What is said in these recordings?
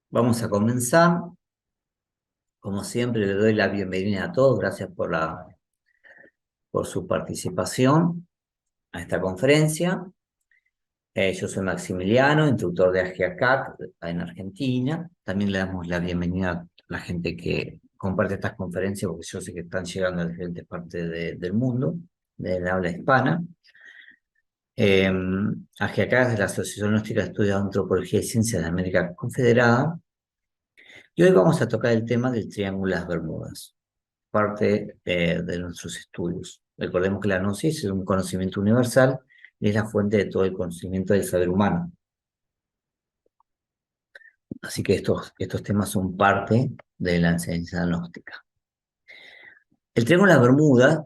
Vamos a comenzar. Como siempre, le doy la bienvenida a todos. Gracias por su participación a esta conferencia. Yo soy Maximiliano, instructor de AGIACAC en Argentina. También le damos la bienvenida a la gente que comparte estas conferencias, porque yo sé que están llegando a diferentes partes del mundo, del habla hispana. Eh, AGIACAC es la Asociación Gnóstica de Estudios de Antropología y Ciencias de América Confederada. Y hoy vamos a tocar el tema del Triángulo de las Bermudas, parte de nuestros estudios. Recordemos que la gnosis es un conocimiento universal y es la fuente de todo el conocimiento del saber humano. Así que estos temas son parte de la enseñanza gnóstica. El Triángulo de las Bermudas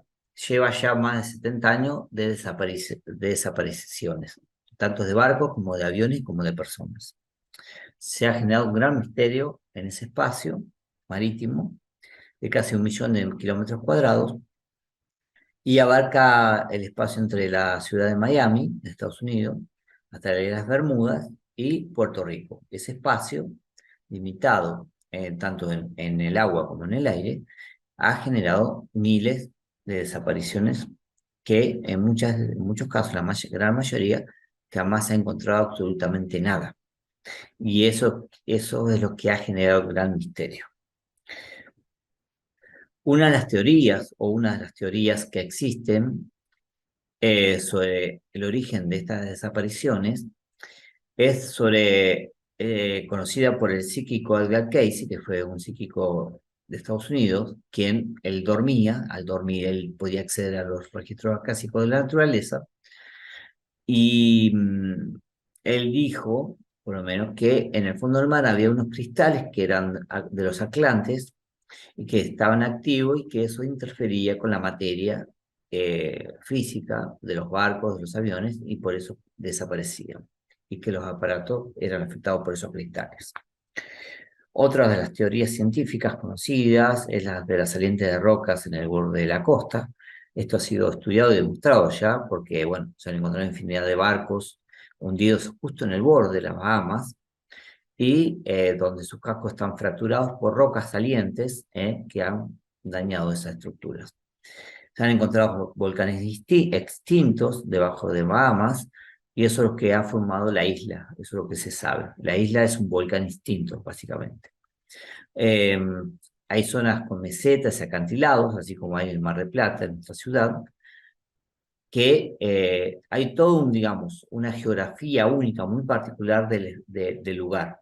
lleva ya más de 70 años de desapariciones, tanto de barcos como de aviones como de personas. Se ha generado un gran misterio en ese espacio marítimo de casi 1 millón de kilómetros cuadrados y abarca el espacio entre la ciudad de Miami, de Estados Unidos, hasta las Bermudas y Puerto Rico. Ese espacio, limitado tanto en el agua como en el aire, ha generado miles de desapariciones que en muchos casos, la gran mayoría, jamás se ha encontrado absolutamente nada. Y eso es lo que ha generado el gran misterio. Una de las teorías que existen sobre el origen de estas desapariciones conocida por el psíquico Edgar Cayce, que fue un psíquico de Estados Unidos, quien él dormía, al dormir él podía acceder a los registros acásicos de la naturaleza, y él dijo, por lo menos, que en el fondo del mar había unos cristales que eran de los Atlantes, y que estaban activos y que eso interfería con la materia física de los barcos, de los aviones, y por eso desaparecían, y que los aparatos eran afectados por esos cristales. Otra de las teorías científicas conocidas es la de la saliente de rocas en el borde de la costa. Esto ha sido estudiado y demostrado ya, porque bueno, se han encontrado infinidad de barcos hundidos justo en el borde de las Bahamas, y donde sus cascos están fracturados por rocas salientes que han dañado esas estructuras. Se han encontrado volcanes extintos debajo de Bahamas, y eso es lo que ha formado la isla, eso es lo que se sabe. La isla es un volcán extinto, básicamente. Eh, Hay zonas con mesetas y acantilados, así como hay en el Mar de Plata, en nuestra ciudad, que hay todo digamos, una geografía única, muy particular del lugar,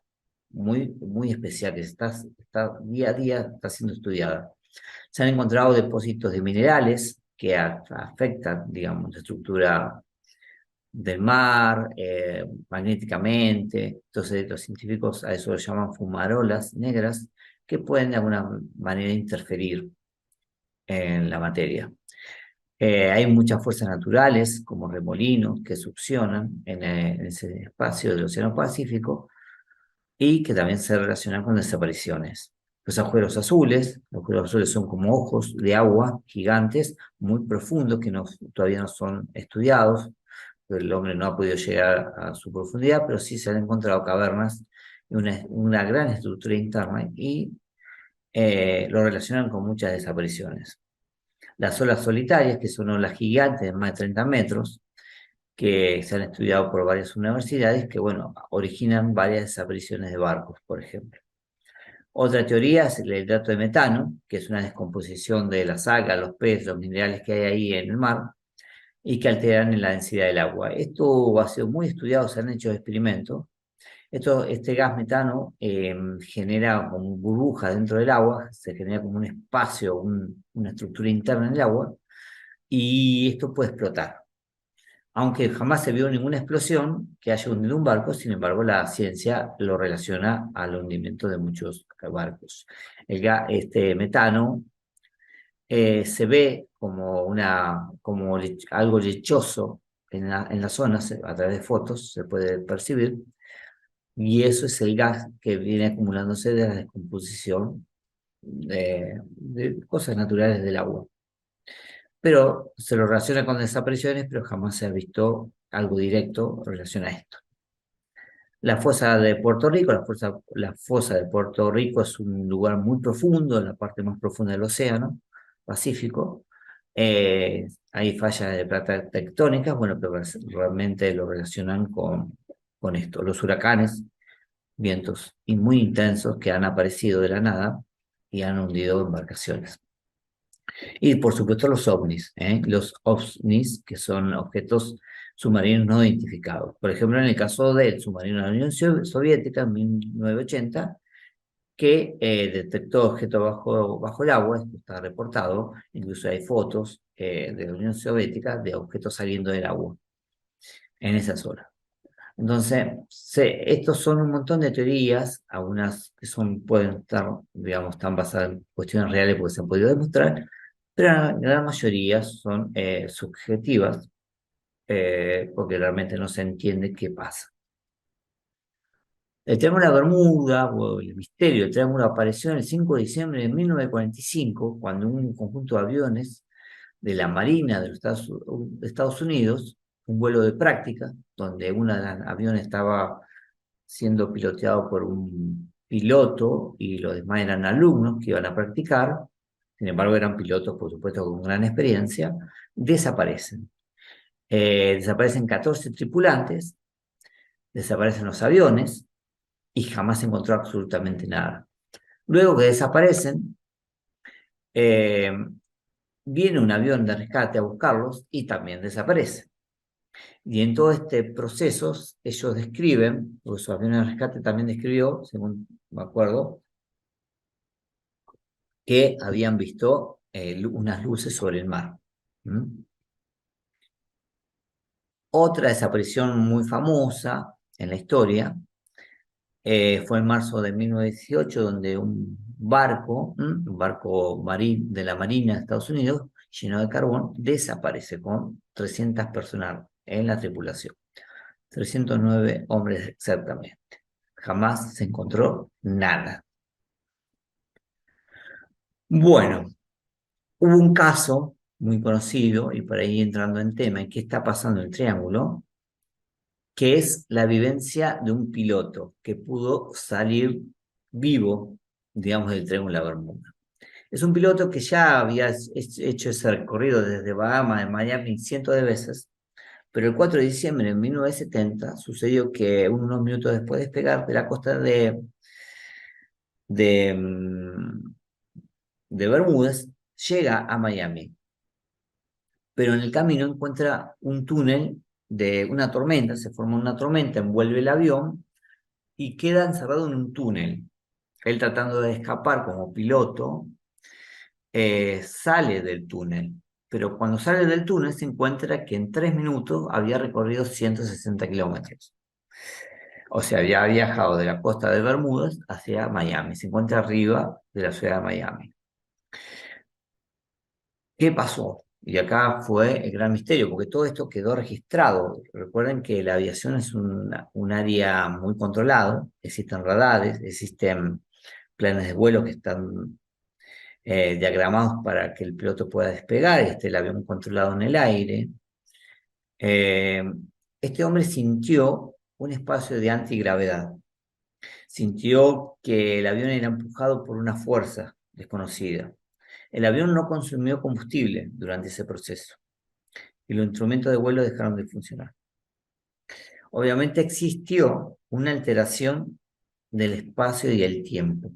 muy especial, que está día a día está siendo estudiada. Se han encontrado depósitos de minerales que afectan, digamos, la estructura del mar, magnéticamente. Entonces, los científicos a eso lo llaman fumarolas negras, que pueden de alguna manera interferir en la materia. Hay muchas fuerzas naturales, como remolinos, que succionan en ese espacio del Océano Pacífico y que también se relacionan con desapariciones. Los agujeros azules son como ojos de agua gigantes, muy profundos, que todavía no son estudiados. El hombre no ha podido llegar a su profundidad, pero sí se han encontrado cavernas y una gran estructura interna, y lo relacionan con muchas desapariciones. Las olas solitarias, que son olas gigantes de más de 30 metros, que se han estudiado por varias universidades, que, bueno, originan varias desapariciones de barcos, por ejemplo. Otra teoría es el hidrato de metano, que es una descomposición de las algas, los peces, los minerales que hay ahí en el mar, y que alteran en la densidad del agua. Esto ha sido muy estudiado, se han hecho experimentos. Este gas metano genera como burbujas dentro del agua, se genera como un espacio, una estructura interna en el agua, y esto puede explotar. Aunque jamás se vio ninguna explosión que haya hundido un barco, sin embargo, la ciencia lo relaciona al hundimiento de muchos barcos. Este metano se ve como algo lechoso en la zona, a través de fotos se puede percibir, y eso es el gas que viene acumulándose de la descomposición de cosas naturales del agua. Pero se lo relaciona con desapariciones, pero jamás se ha visto algo directo en relación a esto. La fosa de Puerto Rico, la fosa de Puerto Rico es un lugar muy profundo, en la parte más profunda del océano Pacífico. Hay fallas de plata tectónicas, bueno, pero realmente lo relacionan con esto. Los huracanes, vientos y muy intensos que han aparecido de la nada y han hundido embarcaciones. Y por supuesto los ovnis, ¿eh? Los ovnis, que son objetos submarinos no identificados. Por ejemplo, en el caso del submarino de la Unión Soviética en 1980, que detectó objetos bajo el agua, esto está reportado, incluso hay fotos de la Unión Soviética de objetos saliendo del agua en esa zona. Entonces, estos son un montón de teorías, algunas que pueden estar, digamos, están basadas en cuestiones reales porque se han podido demostrar, pero la gran mayoría son subjetivas porque realmente no se entiende qué pasa. El Triángulo de Bermuda, o el misterio del Triángulo, apareció en el 5 de diciembre de 1945, cuando un conjunto de aviones de la Marina de Estados Unidos, un vuelo de práctica, donde uno de los aviones estaba siendo piloteado por un piloto y los demás eran alumnos que iban a practicar, sin embargo eran pilotos, por supuesto, con gran experiencia, desaparecen. Desaparecen 14 tripulantes, desaparecen los aviones y jamás se encontró absolutamente nada. Luego que desaparecen, eh, viene un avión de rescate a buscarlos y también desaparece. Y en todo este proceso, ellos describen, porque su avión de rescate también describió, según me acuerdo, que habían visto unas luces sobre el mar. ¿Mm? Otra desaparición muy famosa en la historia fue en marzo de 1918, donde un barco de la Marina de Estados Unidos, lleno de carbón, desaparece con 300 personas en la tripulación. 309 hombres exactamente. Jamás se encontró nada. Bueno, hubo un caso muy conocido, y por ahí entrando en tema, en qué está pasando en el Triángulo, que es la vivencia de un piloto que pudo salir vivo, digamos, del Triángulo de la Bermuda. Es un piloto que ya había hecho ese recorrido desde Bahamas a Miami cientos de veces, pero el 4 de diciembre de 1970 sucedió que unos minutos después de despegar de la costa de, mm, de Bermudas, llega a Miami, pero en el camino encuentra un túnel de una tormenta, se forma una tormenta, envuelve el avión y queda encerrado en un túnel. Él tratando de escapar como piloto, sale del túnel, pero cuando sale del túnel se encuentra que en 3 minutos había recorrido 160 kilómetros. O sea, había viajado de la costa de Bermudas hacia Miami, se encuentra arriba de la ciudad de Miami. ¿Qué pasó? Y acá fue el gran misterio, porque todo esto quedó registrado. Recuerden que la aviación es un área muy controlado, existen radares, existen planes de vuelo que están diagramados para que el piloto pueda despegar, y esté el avión controlado en el aire. Eh, este hombre sintió un espacio de antigravedad, sintió que el avión era empujado por una fuerza desconocida. El avión no consumió combustible durante ese proceso y los instrumentos de vuelo dejaron de funcionar. Obviamente existió una alteración del espacio y el tiempo.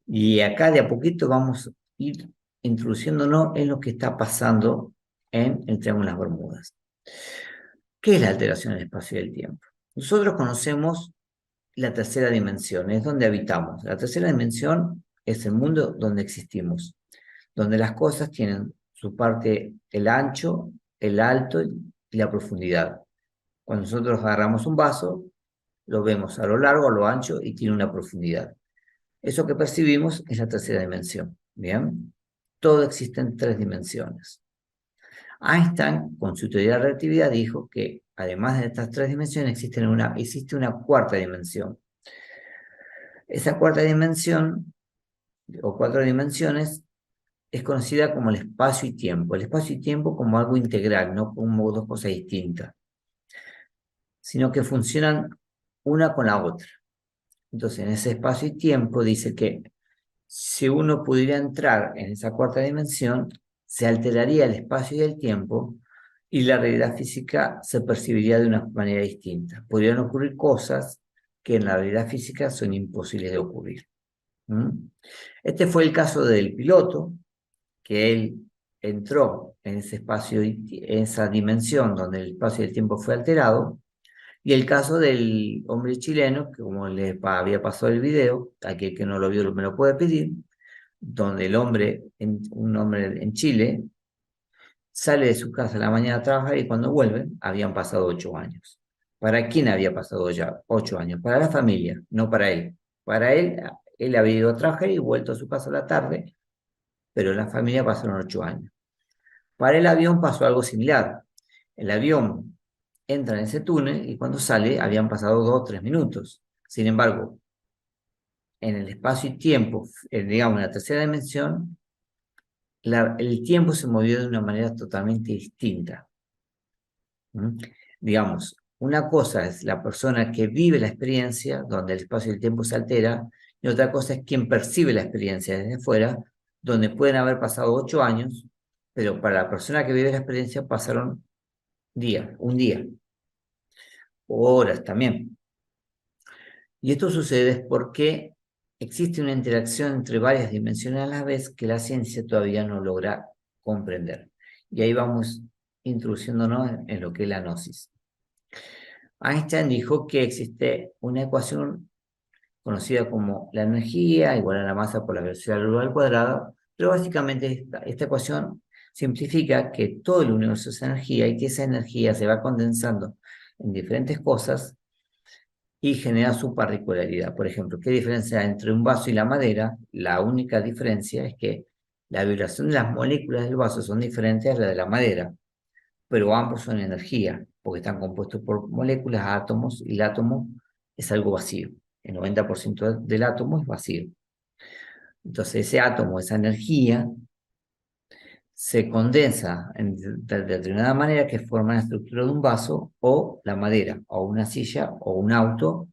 Y acá de a poquito vamos a ir introduciéndonos en lo que está pasando en el Triángulo de las Bermudas. ¿Qué es la alteración del espacio y del tiempo? Nosotros conocemos la tercera dimensión, es donde habitamos. La tercera dimensión es el mundo donde existimos, donde las cosas tienen su parte, el ancho, el alto y la profundidad. Cuando nosotros agarramos un vaso, lo vemos a lo largo, a lo ancho y tiene una profundidad. Eso que percibimos es la tercera dimensión. Bien, todo existe en 3 dimensiones. Einstein, con su teoría de la relatividad, dijo que además de estas 3 dimensiones, existe una cuarta dimensión. Esa cuarta dimensión, o 4 dimensiones, es conocida como el espacio y tiempo. El espacio y tiempo como algo integral, no como dos cosas distintas, sino que funcionan una con la otra. Entonces, en ese espacio y tiempo dice que si uno pudiera entrar en esa cuarta dimensión, se alteraría el espacio y el tiempo y la realidad física se percibiría de una manera distinta. Podrían ocurrir cosas que en la realidad física son imposibles de ocurrir. ¿Mm? Este fue el caso del piloto, que él entró en ese espacio, en esa dimensión donde el espacio y el tiempo fue alterado, y el caso del hombre chileno, que como le había pasado el video, aquel que no lo vio me lo puede pedir, donde el hombre, un hombre en Chile, sale de su casa a la mañana a trabajar y cuando vuelve habían pasado 8 años. ¿Para quién había pasado ya 8 años? Para la familia, no para él. Para él, él había ido a trabajar y vuelto a su casa a la tarde, pero en la familia pasaron 8 años. Para el avión pasó algo similar. El avión entra en ese túnel y cuando sale habían pasado 2 o 3 minutos. Sin embargo, en el espacio y tiempo, digamos, en la tercera dimensión, el tiempo se movió de una manera totalmente distinta. ¿Mm? Digamos, una cosa es la persona que vive la experiencia, donde el espacio y el tiempo se altera, y otra cosa es quien percibe la experiencia desde fuera, donde pueden haber pasado 8 años, pero para la persona que vive la experiencia pasaron un día, o horas también. Y esto sucede porque existe una interacción entre varias dimensiones a la vez que la ciencia todavía no logra comprender. Y ahí vamos introduciéndonos en lo que es la gnosis. Einstein dijo que existe una ecuación conocida como la energía igual a la masa por la velocidad de la luz al cuadrado, pero básicamente esta ecuación simplifica que todo el universo es energía y que esa energía se va condensando en diferentes cosas y genera su particularidad. Por ejemplo, ¿qué diferencia hay entre un vaso y la madera? La única diferencia es que la vibración de las moléculas del vaso son diferentes a la de la madera, pero ambos son energía, porque están compuestos por moléculas, átomos, y el átomo es algo vacío. El 90% del átomo es vacío. Entonces ese átomo, esa energía, se condensa de determinada manera que forma la estructura de un vaso o la madera, o una silla, o un auto,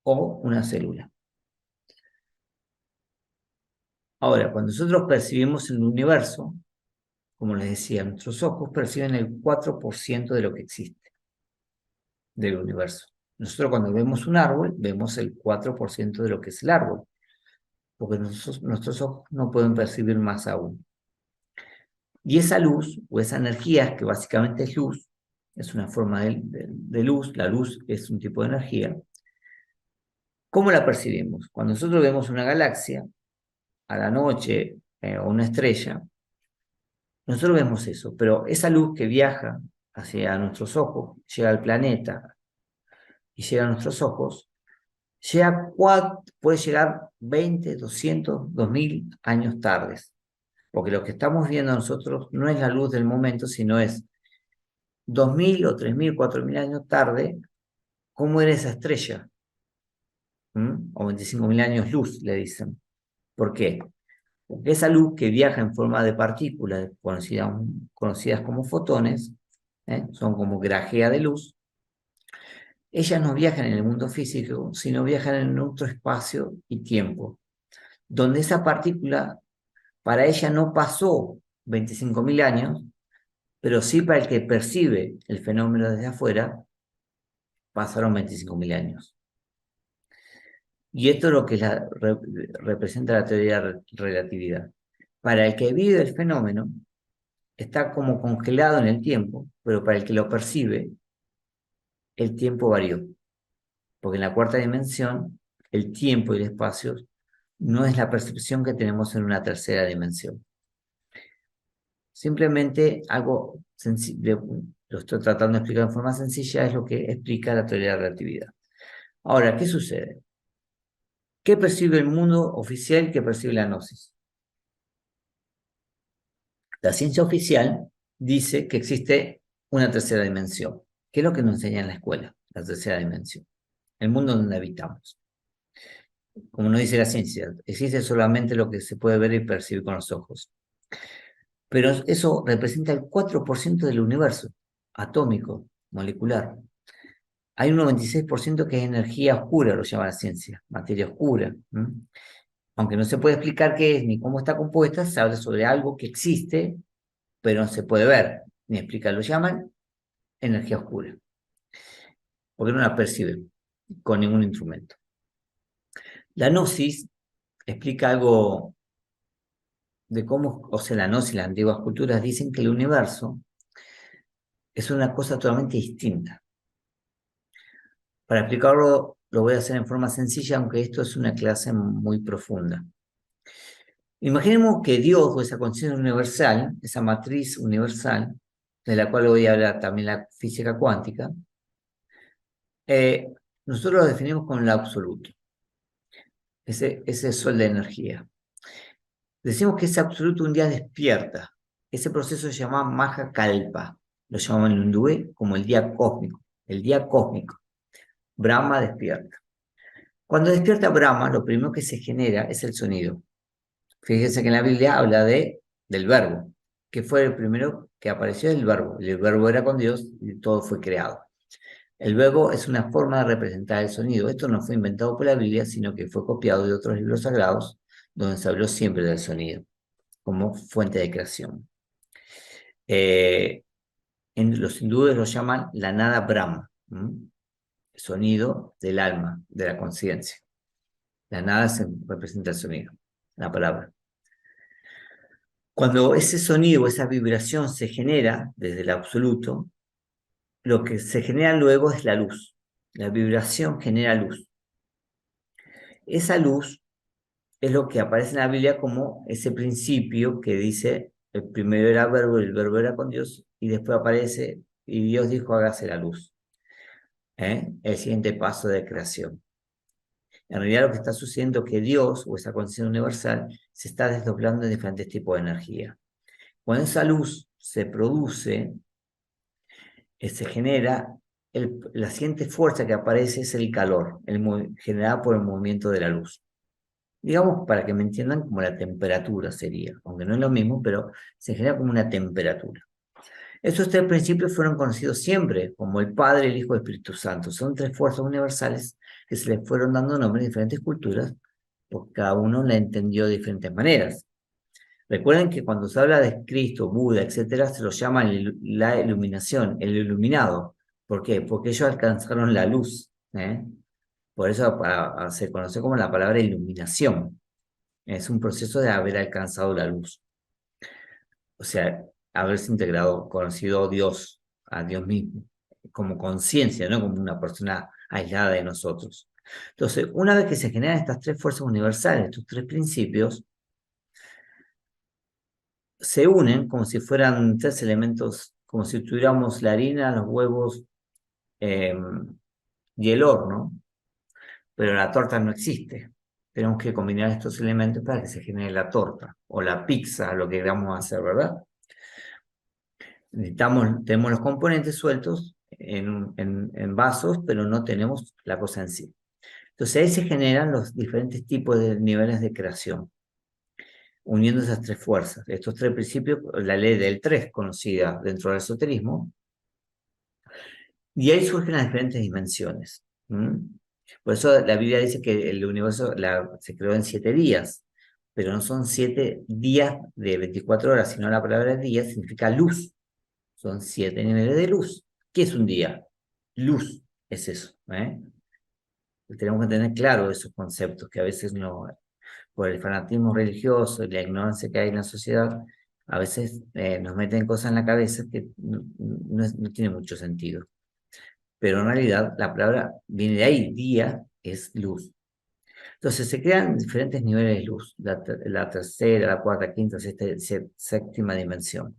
o una célula. Ahora, cuando nosotros percibimos el universo, como les decía, nuestros ojos perciben el 4% de lo que existe del universo. Nosotros cuando vemos un árbol, vemos el 4% de lo que es el árbol, porque nuestros ojos no pueden percibir más aún. Y esa luz, o esa energía, que básicamente es luz, es una forma de luz, la luz es un tipo de energía, ¿cómo la percibimos? Cuando nosotros vemos una galaxia, a la noche, o una estrella, nosotros vemos eso, pero esa luz que viaja hacia nuestros ojos, llega al planeta y llega a nuestros ojos, puede llegar 20, 200, 2000 años tardes, porque lo que estamos viendo nosotros no es la luz del momento, sino es 2000 o 3000, 4000 años tarde, cómo era esa estrella. O 25.000 años luz, le dicen. ¿Por qué? Porque esa luz que viaja en forma de partículas conocidas como fotones, son como grajea de luz, ellas no viajan en el mundo físico, sino viajan en otro espacio y tiempo, donde esa partícula para ella no pasó 25.000 años, pero sí para el que percibe el fenómeno desde afuera, pasaron 25.000 años. Y esto es lo que representa la teoría de relatividad. Para el que vive el fenómeno, está como congelado en el tiempo, pero para el que lo percibe, el tiempo varió. Porque en la cuarta dimensión, el tiempo y el espacio no es la percepción que tenemos en una tercera dimensión. Simplemente algo sencillo, lo estoy tratando de explicar de forma sencilla, es lo que explica la teoría de la relatividad. Ahora, ¿qué sucede? ¿Qué percibe el mundo oficial que percibe la gnosis? La ciencia oficial dice que existe una tercera dimensión. ¿Qué es lo que nos enseña en la escuela? La tercera dimensión. El mundo donde habitamos. Como nos dice la ciencia, existe solamente lo que se puede ver y percibir con los ojos. Pero eso representa el 4% del universo atómico, molecular. Hay un 96% que es energía oscura, lo llama la ciencia, materia oscura. Aunque no se puede explicar qué es ni cómo está compuesta, se habla sobre algo que existe, pero no se puede ver ni explicar. Lo llaman energía oscura, porque no la perciben con ningún instrumento. La gnosis explica algo de cómo, o sea, la gnosis y las antiguas culturas dicen que el universo es una cosa totalmente distinta. Para explicarlo, lo voy a hacer en forma sencilla, aunque esto es una clase muy profunda. Imaginemos que Dios o esa conciencia universal, esa matriz universal, de la cual voy a hablar también la física cuántica, nosotros lo definimos con el absoluto, ese sol de energía. Decimos que ese absoluto un día despierta. Ese proceso se llama Maha Kalpa. Lo llamamos en hindú como el día cósmico. El día cósmico. Brahma despierta. Cuando despierta Brahma, lo primero que se genera es el sonido. Fíjense que en la Biblia habla del verbo, que fue el primero que apareció el verbo. El verbo era con Dios y todo fue creado. El verbo es una forma de representar el sonido. Esto no fue inventado por la Biblia, sino que fue copiado de otros libros sagrados, donde se habló siempre del sonido, como fuente de creación. Los hindúes lo llaman la nada Brahma, sonido del alma, de la conciencia. La nada representa el sonido, la palabra. Cuando ese sonido, esa vibración se genera desde el absoluto, lo que se genera luego es la luz. La vibración genera luz. Esa luz es lo que aparece en la Biblia como ese principio que dice, el primero era verbo y el verbo era con Dios, y después aparece, y Dios dijo, hágase la luz. El siguiente paso de creación. En realidad lo que está sucediendo es que Dios, o esa conciencia universal, se está desdoblando en diferentes tipos de energía. Cuando esa luz se produce, se genera, la siguiente fuerza que aparece es el calor, generado por el movimiento de la luz. Digamos, para que me entiendan, como la temperatura sería, aunque no es lo mismo, pero se genera como una temperatura. Estos tres principios fueron conocidos siempre como el Padre, el Hijo y el Espíritu Santo. Son tres fuerzas universales que se les fueron dando nombre en diferentes culturas, porque cada uno la entendió de diferentes maneras. Recuerden que cuando se habla de Cristo, Buda, etcétera, se los llama la iluminación, el iluminado. ¿Por qué? Porque ellos alcanzaron la luz. Por eso se conoce como la palabra iluminación. Es un proceso de haber alcanzado la luz. O sea, haberse integrado, conocido a Dios mismo, como conciencia, no como una persona aislada de nosotros. Entonces, una vez que se generan estas tres fuerzas universales, estos tres principios, se unen como si fueran tres elementos, como si tuviéramos la harina, los huevos y el horno, pero la torta no existe. Tenemos que combinar estos elementos para que se genere la torta o la pizza, lo que queramos hacer, ¿verdad? Tenemos los componentes sueltos en vasos, pero no tenemos la cosa en sí. Entonces ahí se generan los diferentes tipos de niveles de creación, uniendo esas tres fuerzas. Estos tres principios, la ley del tres, conocida dentro del esoterismo, y ahí surgen las diferentes dimensiones. Por eso la Biblia dice que el universo se creó en 7 días, pero no son 7 días de 24 horas, sino la palabra día significa luz. Son 7 niveles de luz. ¿Qué es un día? Luz es eso. Tenemos que tener claro esos conceptos que a veces no, por el fanatismo religioso y la ignorancia que hay en la sociedad, a veces nos meten cosas en la cabeza que no tiene mucho sentido. Pero en realidad la palabra viene de ahí, día es luz. Entonces se crean diferentes niveles de luz, la tercera, la cuarta, quinta, sexta, séptima dimensión.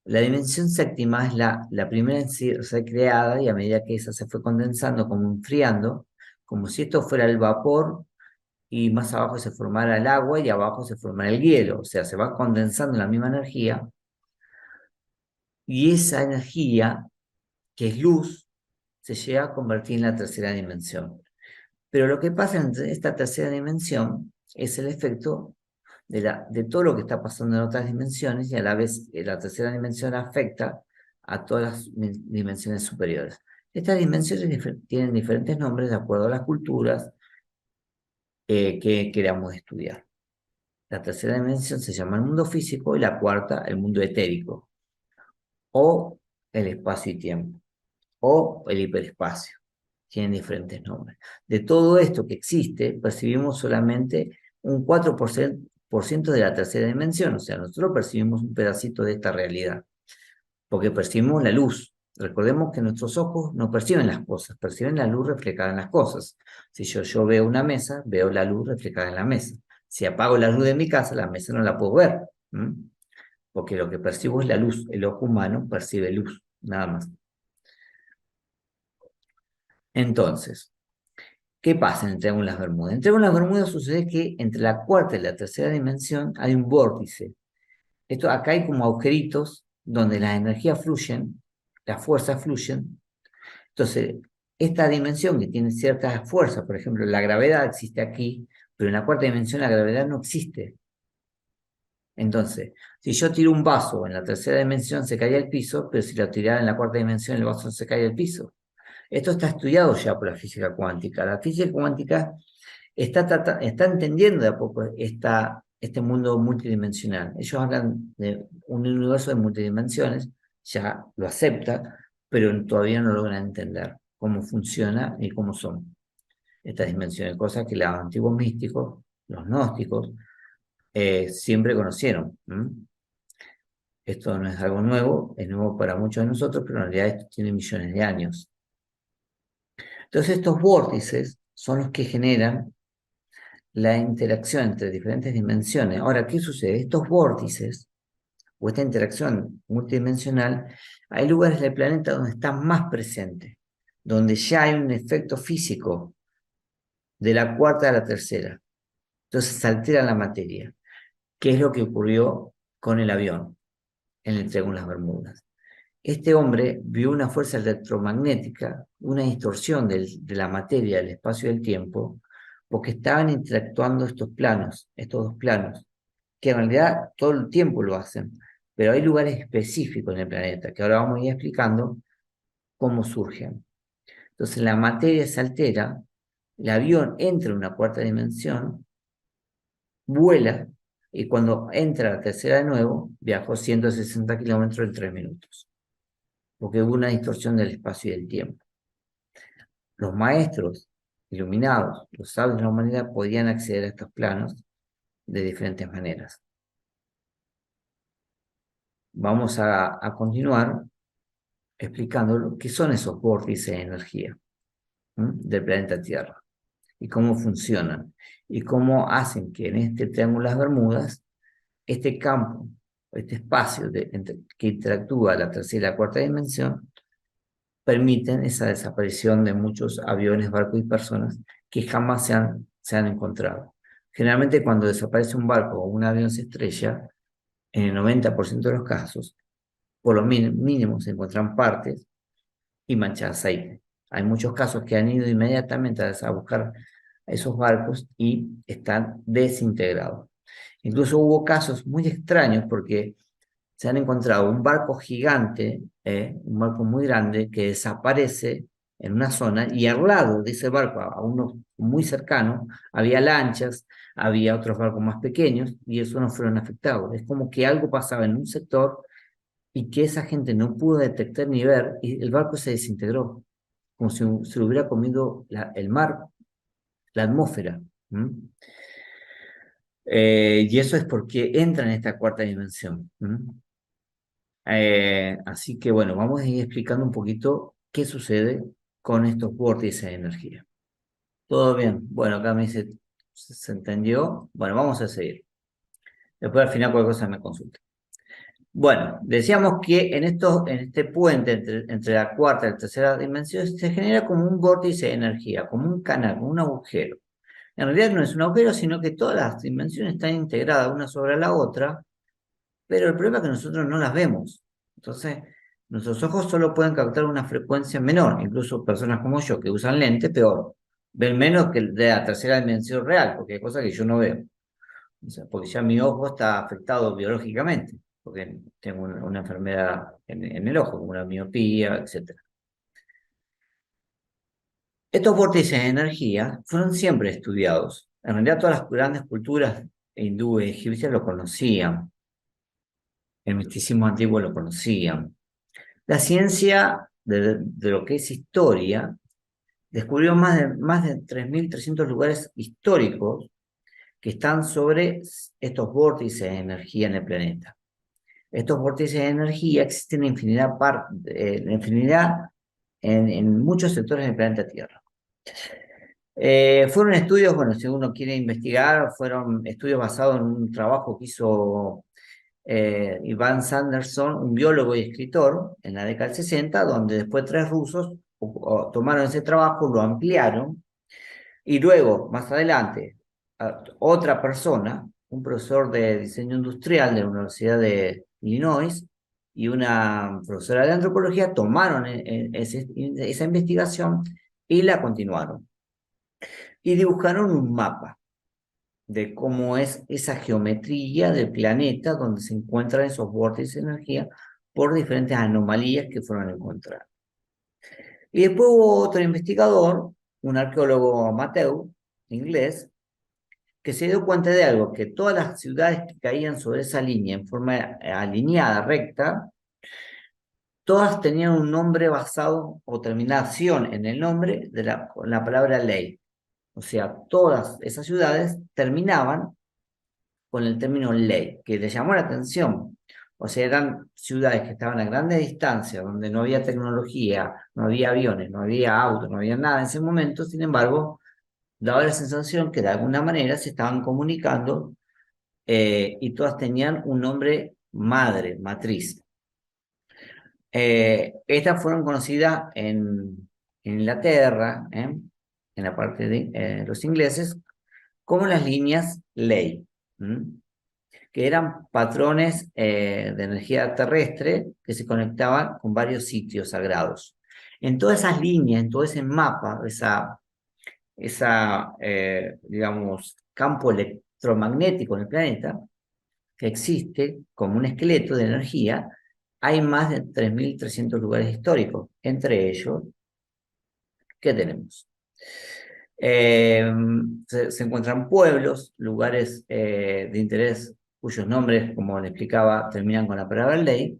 La dimensión séptima es la primera en ser creada, y a medida que esa se fue condensando, como enfriando, como si esto fuera el vapor y más abajo se formara el agua y abajo se formara el hielo. O sea, se va condensando la misma energía, y esa energía, que es luz, se llega a convertir en la tercera dimensión. Pero lo que pasa en esta tercera dimensión es el efecto de todo lo que está pasando en otras dimensiones, y a la vez la tercera dimensión afecta a todas las dimensiones superiores. Estas dimensiones tienen diferentes nombres de acuerdo a las culturas que queramos estudiar. La tercera dimensión se llama el mundo físico y la cuarta el mundo etérico, o el espacio y tiempo, o el hiperespacio. Tienen diferentes nombres. De todo esto que existe, percibimos solamente un 4% de la tercera dimensión, o sea, nosotros percibimos un pedacito de esta realidad, porque percibimos la luz. Recordemos que nuestros ojos no perciben las cosas, perciben la luz reflejada en las cosas. Si yo veo una mesa, veo la luz reflejada en la mesa. Si apago la luz de mi casa, la mesa no la puedo ver, porque lo que percibo es la luz. El ojo humano percibe luz, nada más. Entonces, ¿qué pasa en el Triángulo de las Bermudas? En el Triángulo de las Bermudas sucede que entre la cuarta y la tercera dimensión hay un vórtice. Acá hay como agujeritos donde las energías fluyen, las fuerzas fluyen. Entonces, esta dimensión que tiene ciertas fuerzas, por ejemplo, la gravedad existe aquí, pero en la cuarta dimensión la gravedad no existe. Entonces, si yo tiro un vaso en la tercera dimensión se cae al piso, pero si lo tirara en la cuarta dimensión el vaso se cae al piso. Esto está estudiado ya por la física cuántica. La física cuántica está entendiendo de a poco este mundo multidimensional. Ellos hablan de un universo de multidimensiones, ya lo acepta, pero todavía no logran entender cómo funciona y cómo son estas dimensiones, cosas que los antiguos místicos, los gnósticos, siempre conocieron. Esto no es algo nuevo, es nuevo para muchos de nosotros, pero en realidad esto tiene millones de años. Entonces estos vórtices son los que generan la interacción entre diferentes dimensiones. Ahora, ¿qué sucede? Estos vórtices, o esta interacción multidimensional, hay lugares del planeta donde están más presentes, donde ya hay un efecto físico de la cuarta a la tercera. Entonces se altera la materia. ¿Qué es lo que ocurrió con el avión en el Triángulo de las Bermudas? Este hombre vio una fuerza electromagnética, una distorsión de la materia, del espacio y del tiempo, porque estaban interactuando estos dos planos, que en realidad todo el tiempo lo hacen, pero hay lugares específicos en el planeta, que ahora vamos a ir explicando cómo surgen. Entonces la materia se altera, el avión entra en una cuarta dimensión, vuela, y cuando entra a la tercera de nuevo, viajó 160 kilómetros en 3 minutos, porque hubo una distorsión del espacio y del tiempo. Los maestros iluminados, los sabios de la humanidad, podían acceder a estos planos de diferentes maneras. Vamos a continuar explicando qué son esos vórtices de energía del planeta Tierra y cómo funcionan y cómo hacen que en este Triángulo de las Bermudas, este campo, este espacio que interactúa la tercera y la cuarta dimensión, permiten esa desaparición de muchos aviones, barcos y personas que jamás se han encontrado. Generalmente cuando desaparece un barco o un avión se estrella, en el 90% de los casos, por lo mínimo se encuentran partes y manchas de aceite. Hay muchos casos que han ido inmediatamente a buscar esos barcos y están desintegrados. Incluso hubo casos muy extraños porque se han encontrado un barco gigante, un barco muy grande, que desaparece en una zona y al lado de ese barco, a uno muy cercano, había lanchas, había otros barcos más pequeños y esos no fueron afectados. Es como que algo pasaba en un sector y que esa gente no pudo detectar ni ver y el barco se desintegró, como si se lo hubiera comido el mar, la atmósfera. Y eso es porque entra en esta cuarta dimensión. Así que bueno, vamos a ir explicando un poquito qué sucede con estos vórtices de energía. Todo bien. Bueno, acá me dice, ¿se entendió? Bueno, vamos a seguir. Después al final cualquier cosa me consulta. Bueno, decíamos que en este puente entre la cuarta y la tercera dimensión se genera como un vórtice de energía, como un canal, como un agujero. En realidad no es un agujero, sino que todas las dimensiones están integradas una sobre la otra, pero el problema es que nosotros no las vemos. Entonces, nuestros ojos solo pueden captar una frecuencia menor, incluso personas como yo que usan lentes, peor, ven menos que de la tercera dimensión real, porque hay cosas que yo no veo. O sea, porque ya mi ojo está afectado biológicamente, porque tengo una enfermedad en el ojo, como una miopía, etc. Estos vórtices de energía fueron siempre estudiados. En realidad todas las grandes culturas hindúes y egipcias lo conocían, el misticismo antiguo lo conocían. La ciencia de lo que es historia descubrió más de 3.300 lugares históricos que están sobre estos vórtices de energía en el planeta. Estos vórtices de energía existen en muchos sectores del planeta Tierra. Fueron estudios, bueno, si uno quiere investigar, fueron estudios basados en un trabajo que hizo Ivan Sanderson, un biólogo y escritor, en la década del 60, donde después tres rusos tomaron ese trabajo, lo ampliaron, y luego, más adelante, otra persona, un profesor de diseño industrial de la Universidad de Illinois y una profesora de antropología, tomaron esa investigación y la continuaron. Y dibujaron un mapa de cómo es esa geometría del planeta donde se encuentran esos vórtices de energía por diferentes anomalías que fueron encontradas. Y después hubo otro investigador, un arqueólogo amateur inglés, que se dio cuenta de algo, que todas las ciudades que caían sobre esa línea en forma alineada, recta, todas tenían un nombre basado o terminación en el nombre de la palabra ley. O sea, todas esas ciudades terminaban con el término ley, que le llamó la atención. O sea, eran ciudades que estaban a grandes distancias, donde no había tecnología, no había aviones, no había autos, no había nada en ese momento. Sin embargo, daba la sensación que de alguna manera se estaban comunicando y todas tenían un nombre madre, matriz. Estas fueron conocidas en Inglaterra, en la parte de los ingleses, como las líneas ley. Que eran patrones de energía terrestre que se conectaban con varios sitios sagrados. En todas esas líneas, en todo ese mapa, digamos, campo electromagnético en el planeta, que existe como un esqueleto de energía, hay más de 3.300 lugares históricos. Entre ellos, ¿qué tenemos? Se encuentran pueblos, lugares de interés cuyos nombres, como le explicaba, terminan con la palabra ley.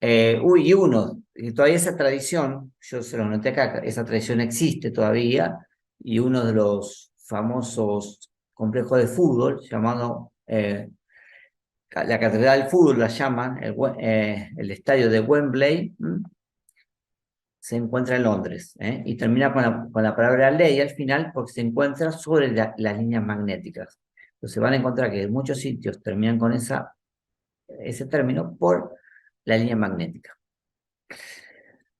Y todavía esa tradición, yo se lo noté acá, esa tradición existe todavía, y uno de los famosos complejos de fútbol, llamado la Catedral del Fútbol, la llaman, el estadio de Wembley, se encuentra en Londres, y termina con la palabra ley al final porque se encuentra sobre las líneas magnéticas. Entonces van a encontrar que en muchos sitios terminan con ese término por la línea magnética.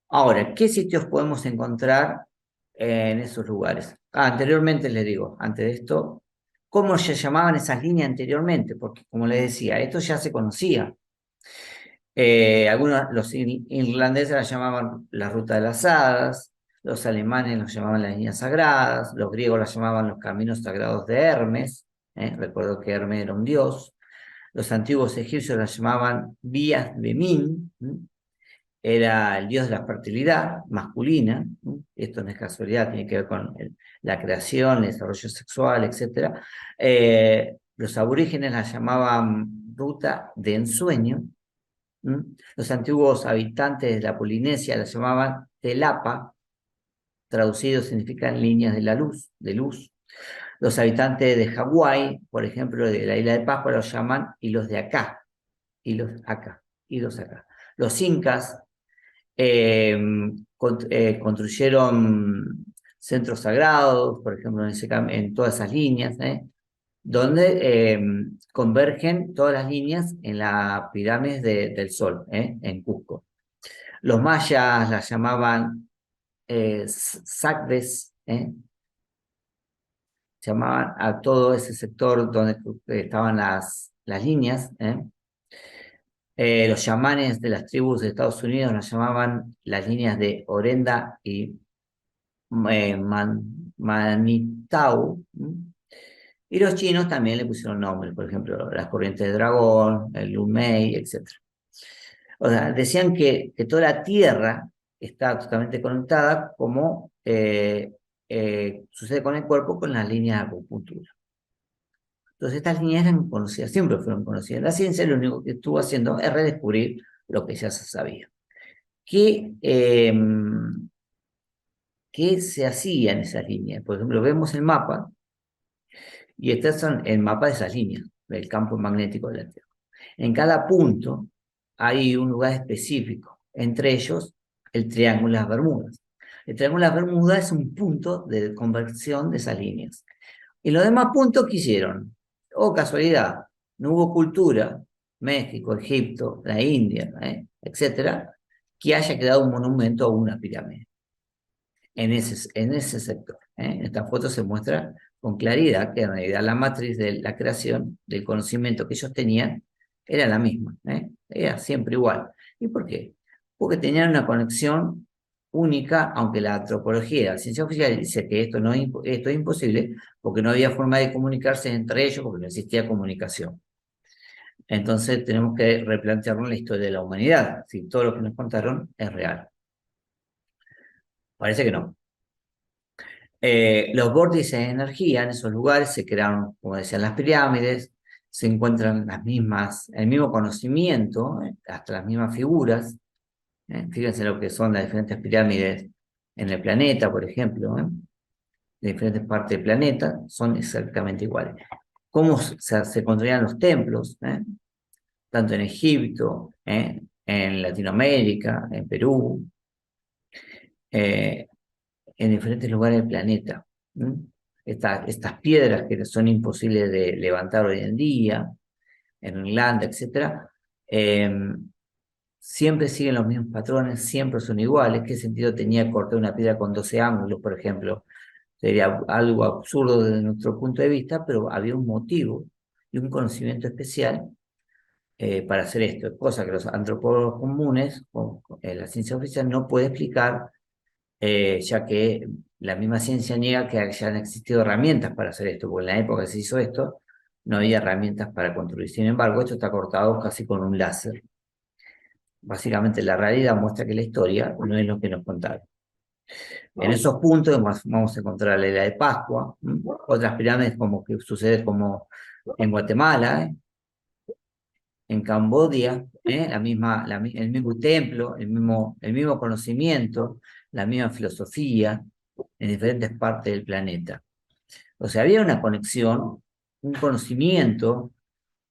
Ahora, ¿qué sitios podemos encontrar en esos lugares? Anteriormente les digo, antes de esto, ¿cómo se llamaban esas líneas anteriormente? Porque como les decía, esto ya se conocía. Los irlandeses las llamaban la ruta de las hadas, los alemanes las llamaban las líneas sagradas, los griegos las llamaban los caminos sagrados de Hermes, recuerdo que Hermes era un dios, los antiguos egipcios las llamaban vías de Min, era el dios de la fertilidad masculina, esto no es casualidad, tiene que ver con la creación, el desarrollo sexual, etc. Los aborígenes la llamaban ruta de ensueño. Los antiguos habitantes de la Polinesia la llamaban Telapa, traducido significan líneas de la luz, de luz. Los habitantes de Hawái, por ejemplo, de la isla de Pascua, los llaman hilos de acá, hilos acá, hilos acá. Los incas construyeron centros sagrados, por ejemplo, en todas esas líneas, donde convergen todas las líneas en la pirámide del Sol, en Cusco. Los mayas las llamaban Sacdes, llamaban a todo ese sector donde estaban las líneas. Los chamanes de las tribus de Estados Unidos las llamaban las líneas de Orenda y Manitau. Y los chinos también le pusieron nombres, por ejemplo, las corrientes de dragón, el Lumei, etc. O sea, decían que toda la tierra está totalmente conectada, como sucede con el cuerpo, con las líneas de acupuntura. Entonces estas líneas eran conocidas, siempre fueron conocidas. La ciencia lo único que estuvo haciendo es redescubrir lo que ya se sabía. ¿Qué se hacía en esas líneas? Por ejemplo, vemos el mapa, y estos son el mapa de esas líneas, del campo magnético de la Tierra. En cada punto hay un lugar específico, entre ellos el Triángulo de las Bermudas. El Triángulo de las Bermudas es un punto de conversión de esas líneas. Y los demás puntos, ¿qué hicieron? Oh, casualidad, no hubo cultura, México, Egipto, la India, etcétera, que haya quedado un monumento o una pirámide en ese sector. En esta foto se muestra con claridad que en realidad la matriz de la creación, del conocimiento que ellos tenían, era la misma, era siempre igual. ¿Y por qué? Porque tenían una conexión única, aunque la antropología, la ciencia oficial dice que esto es imposible porque no había forma de comunicarse entre ellos, porque no existía comunicación. Entonces tenemos que replantearnos la historia de la humanidad, si todo lo que nos contaron es real. Parece que no. Los vórtices de energía en esos lugares se crearon, como decían, las pirámides, se encuentran el mismo conocimiento, hasta las mismas figuras. Fíjense lo que son las diferentes pirámides en el planeta, por ejemplo, de diferentes partes del planeta, son exactamente iguales. ¿Cómo se construían los templos? Tanto en Egipto, en Latinoamérica, en Perú, en diferentes lugares del planeta. Estas piedras que son imposibles de levantar hoy en día, en Irlanda, etc., siempre siguen los mismos patrones, siempre son iguales. ¿Qué sentido tenía cortar una piedra con 12 ángulos, por ejemplo? Sería algo absurdo desde nuestro punto de vista, pero había un motivo y un conocimiento especial para hacer esto, cosa que los antropólogos comunes, o la ciencia oficial, no puede explicar, ya que la misma ciencia niega que hayan existido herramientas para hacer esto, porque en la época que se hizo esto no había herramientas para construir. Sin embargo, esto está cortado casi con un láser. Básicamente la realidad muestra que la historia no es lo que nos contaron. En esos puntos vamos a encontrar la isla de Pascua, otras pirámides como que sucede como en Guatemala, en Camboya, el mismo templo, el mismo conocimiento, la misma filosofía en diferentes partes del planeta. O sea, había una conexión, un conocimiento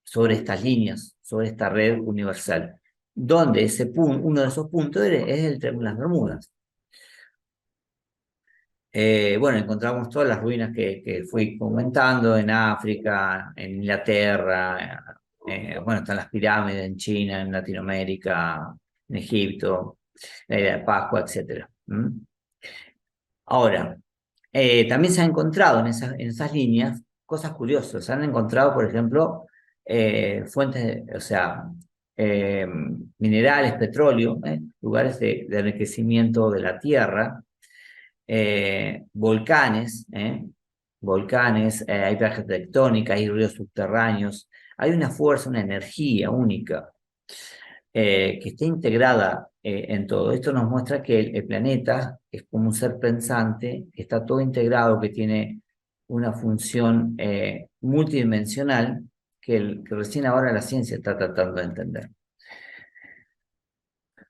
sobre estas líneas, sobre esta red universal, donde uno de esos puntos es el Triángulo de las Bermudas. Bueno, encontramos todas las ruinas que fui comentando en África, en Inglaterra, bueno, están las pirámides en China, en Latinoamérica, en Egipto, la isla de Pascua, etc. Ahora, también se han encontrado en esas líneas cosas curiosas. Se han encontrado, por ejemplo, fuentes, o sea, minerales, petróleo, lugares de enriquecimiento de la tierra, volcanes, hay placas tectónicas, hay ríos subterráneos, hay una fuerza, una energía única que está integrada en todo. Esto nos muestra que el planeta es como un ser pensante, que está todo integrado, que tiene una función multidimensional que recién ahora la ciencia está tratando de entender.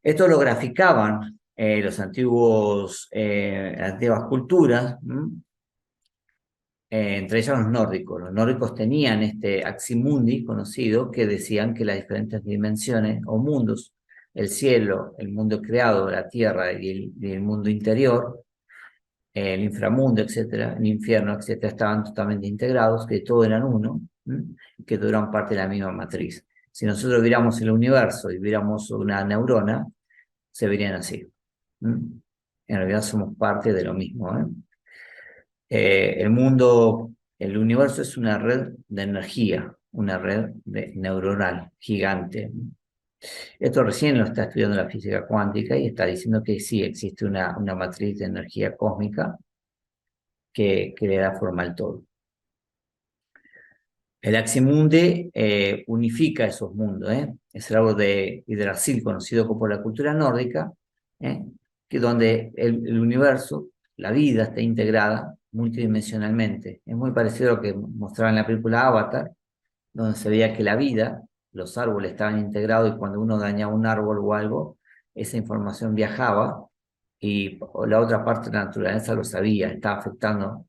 Esto lo graficaban las antiguas culturas, entre ellos los nórdicos. Los nórdicos tenían este Aximundi conocido que decían que las diferentes dimensiones o mundos, el cielo, el mundo creado, la tierra y el mundo interior, el inframundo, etcétera, el infierno, etcétera, estaban totalmente integrados, que todos eran uno, que todos eran parte de la misma matriz. Si nosotros viéramos el universo y viéramos una neurona, se verían así. En realidad somos parte de lo mismo. El universo es una red de energía, una red neuronal gigante. Esto recién lo está estudiando la física cuántica y está diciendo que sí existe una matriz de energía cósmica que le da forma al todo. El Aximundi unifica esos mundos. Es el árbol de Yggdrasil conocido por la cultura nórdica, que donde el universo, la vida, está integrada multidimensionalmente. Es muy parecido a lo que mostraba en la película Avatar, donde se veía que la vida, los árboles estaban integrados y cuando uno dañaba un árbol o algo, esa información viajaba y la otra parte de la naturaleza lo sabía, estaba afectando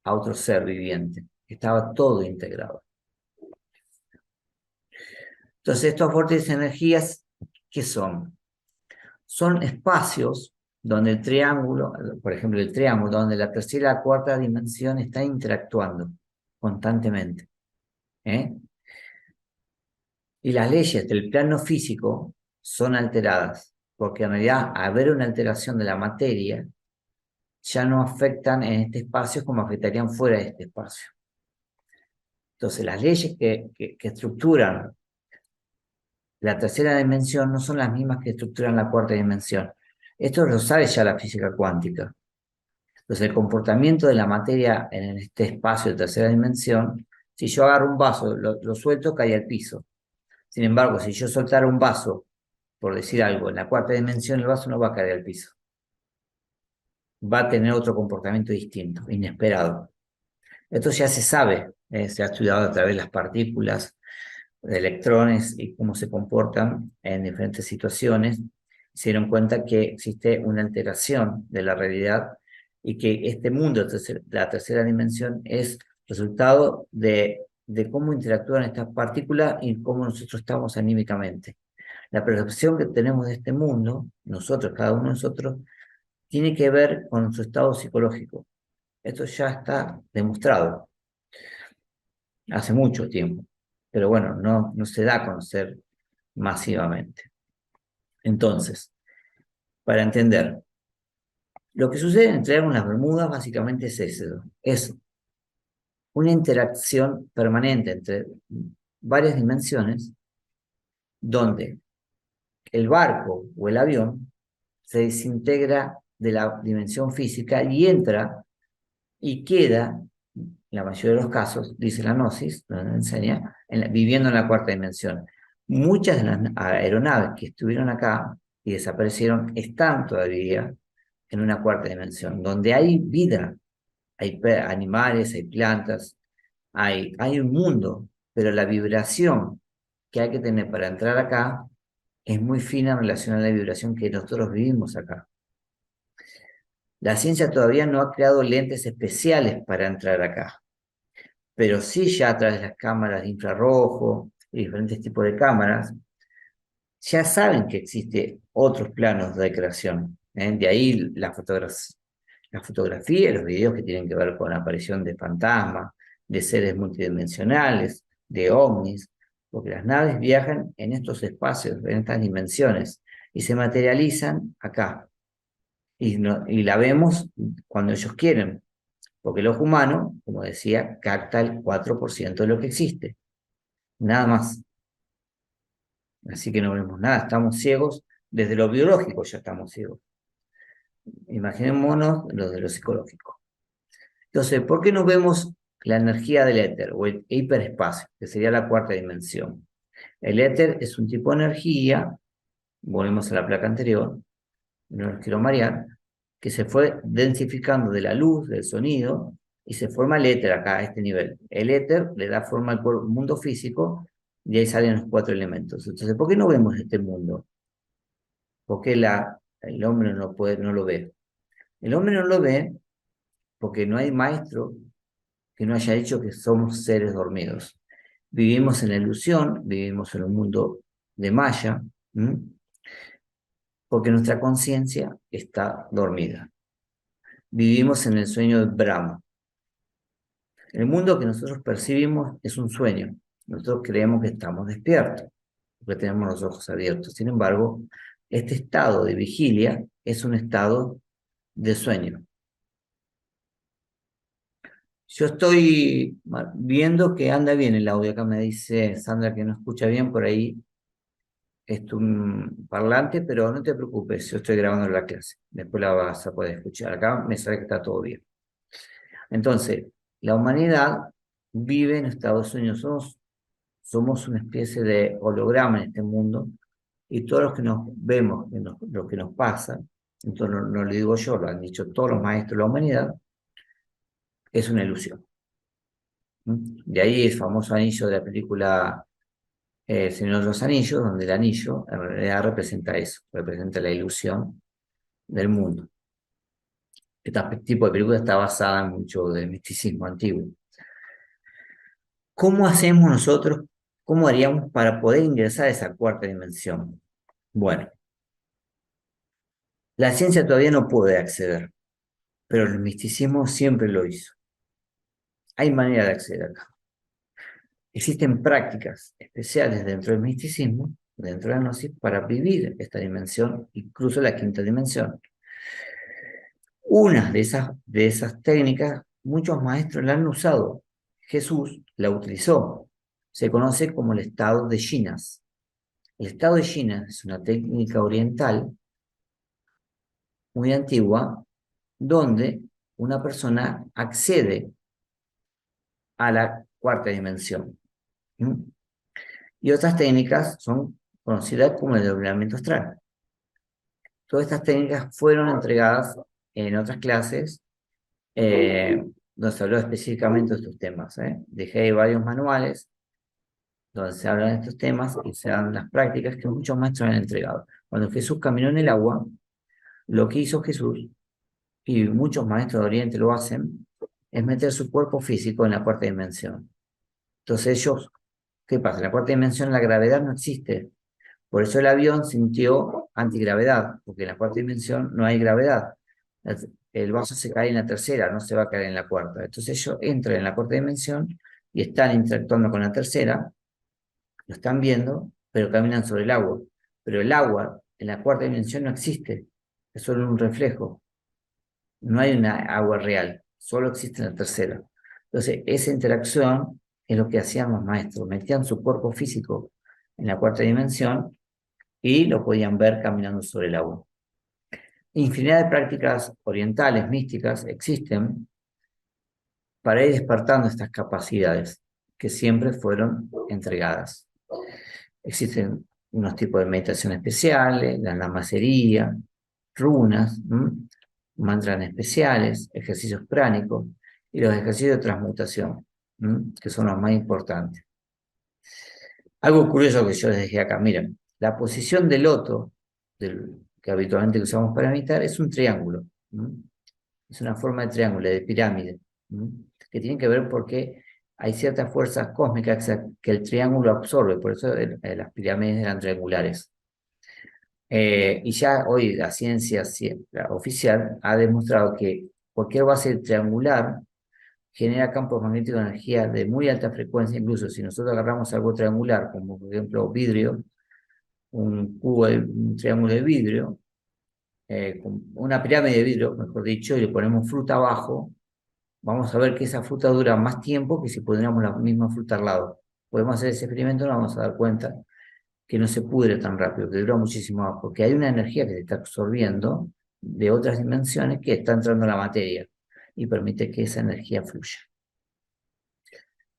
a otro ser viviente. Estaba todo integrado. Entonces, estos vórtices de energías, ¿qué son? Son espacios donde el triángulo, por ejemplo, el triángulo, donde la tercera y la cuarta dimensión están interactuando constantemente. ¿Eh? Y las leyes del plano físico son alteradas, porque en realidad, al haber una alteración de la materia, ya no afectan en este espacio como afectarían fuera de este espacio. Entonces, las leyes que estructuran la tercera dimensión no son las mismas que estructuran la cuarta dimensión. Esto lo sabe ya la física cuántica. Entonces, el comportamiento de la materia en este espacio de tercera dimensión, si yo agarro un vaso, lo suelto, cae al piso. Sin embargo, si yo soltara un vaso, por decir algo, en la cuarta dimensión, el vaso no va a caer al piso. Va a tener otro comportamiento distinto, inesperado. Esto ya se sabe, se ha estudiado a través de las partículas, de electrones y cómo se comportan en diferentes situaciones. Se dieron cuenta que existe una alteración de la realidad y que este mundo, la tercera dimensión, es resultado de cómo interactúan estas partículas y cómo nosotros estamos anímicamente. La percepción que tenemos de este mundo, nosotros, cada uno de nosotros, tiene que ver con su estado psicológico. Esto ya está demostrado hace mucho tiempo, pero bueno, no se da a conocer masivamente. Entonces, para entender, lo que sucede en el Triángulo de las Bermudas básicamente es eso, es una interacción permanente entre varias dimensiones donde el barco o el avión se desintegra de la dimensión física y entra y queda, en la mayoría de los casos, dice la Gnosis, donde enseña, viviendo en la cuarta dimensión. Muchas de las aeronaves que estuvieron acá y desaparecieron están todavía en una cuarta dimensión, donde hay vida, hay animales, hay plantas, hay un mundo, pero la vibración que hay que tener para entrar acá es muy fina en relación a la vibración que nosotros vivimos acá. La ciencia todavía no ha creado lentes especiales para entrar acá, pero sí ya a través de las cámaras de infrarrojo y diferentes tipos de cámaras, ya saben que existen otros planos de creación. De ahí la fotografía y los videos que tienen que ver con la aparición de fantasmas, de seres multidimensionales, de ovnis, porque las naves viajan en estos espacios, en estas dimensiones, y se materializan acá. Y la vemos cuando ellos quieren, porque el ojo humano, como decía, capta el 4% de lo que existe, nada más. Así que no vemos nada, estamos ciegos, desde lo biológico ya estamos ciegos. Imaginémonos lo de lo psicológico. Entonces, ¿por qué no vemos la energía del éter o el hiperespacio, que sería la cuarta dimensión? El éter es un tipo de energía, volvemos a la placa anterior, no los quiero marear, que se fue densificando de la luz, del sonido, y se forma el éter acá, a este nivel. El éter le da forma al mundo físico, y ahí salen los cuatro elementos. Entonces, ¿por qué no vemos este mundo? ¿Por qué el hombre no lo ve? El hombre no lo ve porque no hay maestro que no haya dicho que somos seres dormidos. Vivimos en la ilusión, vivimos en un mundo de Maya, porque nuestra conciencia está dormida. Vivimos en el sueño de Brahma. El mundo que nosotros percibimos es un sueño. Nosotros creemos que estamos despiertos, porque tenemos los ojos abiertos. Sin embargo, este estado de vigilia es un estado de sueño. Yo estoy viendo que anda bien el audio. Acá me dice Sandra que no escucha bien por ahí. Es tu parlante, pero no te preocupes, yo estoy grabando la clase. Después la vas a poder escuchar. Acá me sale que está todo bien. Entonces, la humanidad vive en Estados Unidos. Somos una especie de holograma en este mundo y todos los que nos vemos, lo que nos pasa, esto no lo digo yo, lo han dicho todos los maestros de la humanidad, es una ilusión. De ahí el famoso anillo de la película El Señor de los Anillos, donde el anillo en realidad representa eso, representa la ilusión del mundo. Este tipo de película está basada en mucho del misticismo antiguo. ¿Cómo hacemos nosotros, cómo haríamos para poder ingresar a esa cuarta dimensión? Bueno, la ciencia todavía no puede acceder, pero el misticismo siempre lo hizo. Hay manera de acceder acá. Existen prácticas especiales dentro del misticismo, dentro de la gnosis, para vivir esta dimensión, incluso la quinta dimensión. Una de esas técnicas, muchos maestros la han usado. Jesús la utilizó. Se conoce como el estado de Shinas. El estado de Shinas es una técnica oriental muy antigua donde una persona accede a la cuarta dimensión. ¿Mm? Y otras técnicas son conocidas como el doblamiento astral. Todas estas técnicas fueron entregadas en otras clases donde se habló específicamente de estos temas. Dejé varios manuales donde se hablan de estos temas y se dan las prácticas que muchos maestros han entregado. Cuando Jesús caminó en el agua, lo que hizo Jesús, y muchos maestros de Oriente lo hacen, es meter su cuerpo físico en la cuarta dimensión. Entonces ellos, ¿qué pasa? En la cuarta dimensión la gravedad no existe. Por eso el avión sintió antigravedad, porque en la cuarta dimensión no hay gravedad. El vaso se cae en la tercera, no se va a caer en la cuarta. Entonces ellos entran en la cuarta dimensión y están interactuando con la tercera, lo están viendo, pero caminan sobre el agua. Pero el agua en la cuarta dimensión no existe, es solo un reflejo. No hay una agua real, solo existe en la tercera. Entonces, esa interacción es lo que hacían los maestros, metían su cuerpo físico en la cuarta dimensión y lo podían ver caminando sobre el agua. Infinidad de prácticas orientales, místicas, existen para ir despertando estas capacidades que siempre fueron entregadas. Existen unos tipos de meditación especiales, la namacería, runas, mantras especiales, ejercicios pránicos y los ejercicios de transmutación, que son los más importantes. Algo curioso que yo les dejé acá, miren, la posición del loto, que habitualmente usamos para meditar, es un triángulo. Es una forma de triángulo, de pirámide, que tiene que ver porque hay ciertas fuerzas cósmicas que el triángulo absorbe, por eso las pirámides eran triangulares. Y ya hoy la ciencia oficial ha demostrado que cualquier base triangular genera campos magnéticos de energía de muy alta frecuencia, incluso si nosotros agarramos algo triangular, como por ejemplo vidrio, un triángulo de vidrio, una pirámide de vidrio, mejor dicho, y le ponemos fruta abajo, vamos a ver que esa fruta dura más tiempo que si pondríamos la misma fruta al lado. Podemos hacer ese experimento y nos vamos a dar cuenta que no se pudre tan rápido, que dura muchísimo más, porque hay una energía que se está absorbiendo de otras dimensiones que está entrando a la materia y permite que esa energía fluya.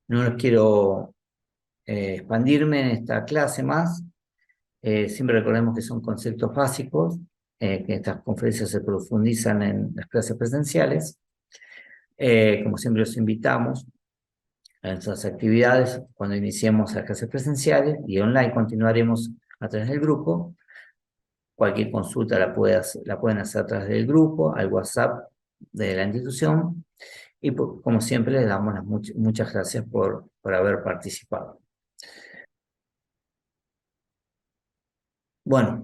No quiero expandirme en esta clase más. Siempre recordemos que son conceptos básicos, que estas conferencias se profundizan en las clases presenciales. Como siempre los invitamos a nuestras actividades cuando iniciemos las clases presenciales y online continuaremos a través del grupo. Cualquier consulta la pueden hacer a través del grupo, al WhatsApp de la institución. Y como siempre les damos muchas gracias por haber participado. Bueno.